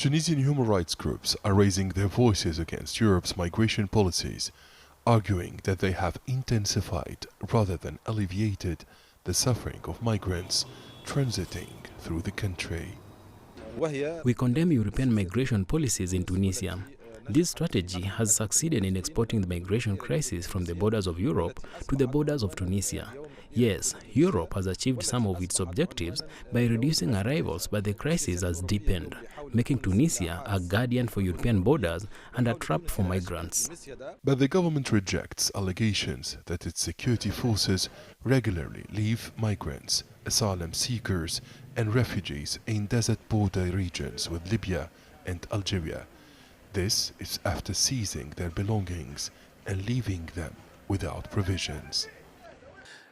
Tunisian human rights groups are raising their voices against Europe's migration policies, arguing that they have intensified rather than alleviated the suffering of migrants transiting through the country. We condemn European migration policies in Tunisia. This strategy has succeeded in exporting the migration crisis from the borders of Europe to the borders of Tunisia. Yes, Europe has achieved some of its objectives by reducing arrivals, but the crisis has deepened, making Tunisia a guardian for European borders and a trap for migrants. But the government rejects allegations that its security forces regularly leave migrants, asylum seekers and refugees in desert border regions with Libya and Algeria. This is after seizing their belongings and leaving them without provisions.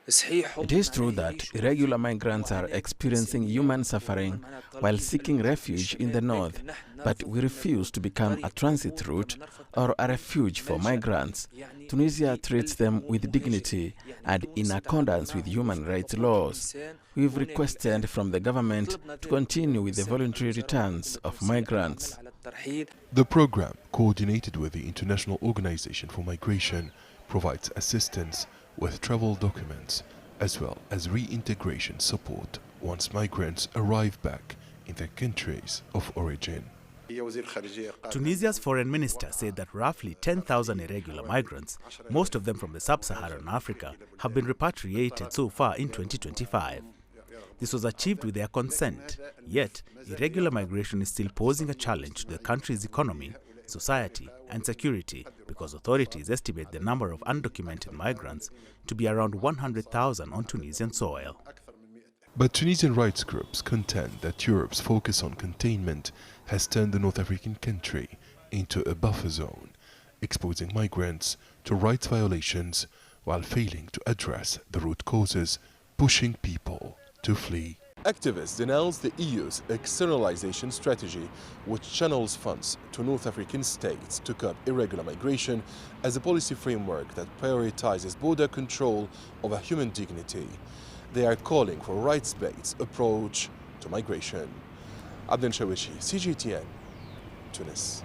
It is true that irregular migrants are experiencing human suffering while seeking refuge in the north, but we refuse to become a transit route or a refuge for migrants. Tunisia treats them with dignity and in accordance with human rights laws. We've requested from the government to continue with the voluntary returns of migrants. The program, coordinated with the International Organization for Migration, provides assistance with travel documents as well as reintegration support once migrants arrive back in their countries of origin. Tunisia's foreign minister said that roughly 10,000 irregular migrants, most of them from the sub-Saharan Africa, have been repatriated so far in 2025. This was achieved with their consent, yet irregular migration is still posing a challenge to the country's economy, society and security because authorities estimate the number of undocumented migrants to be around 100,000 on Tunisian soil. But Tunisian rights groups contend that Europe's focus on containment has turned the North African country into a buffer zone, exposing migrants to rights violations while failing to address the root causes, pushing people to flee. Activists denounce the EU's externalization strategy, which channels funds to North African states to curb irregular migration as a policy framework that prioritizes border control over human dignity. They are calling for a rights-based approach to migration. Abdel Shawishi, CGTN, Tunis.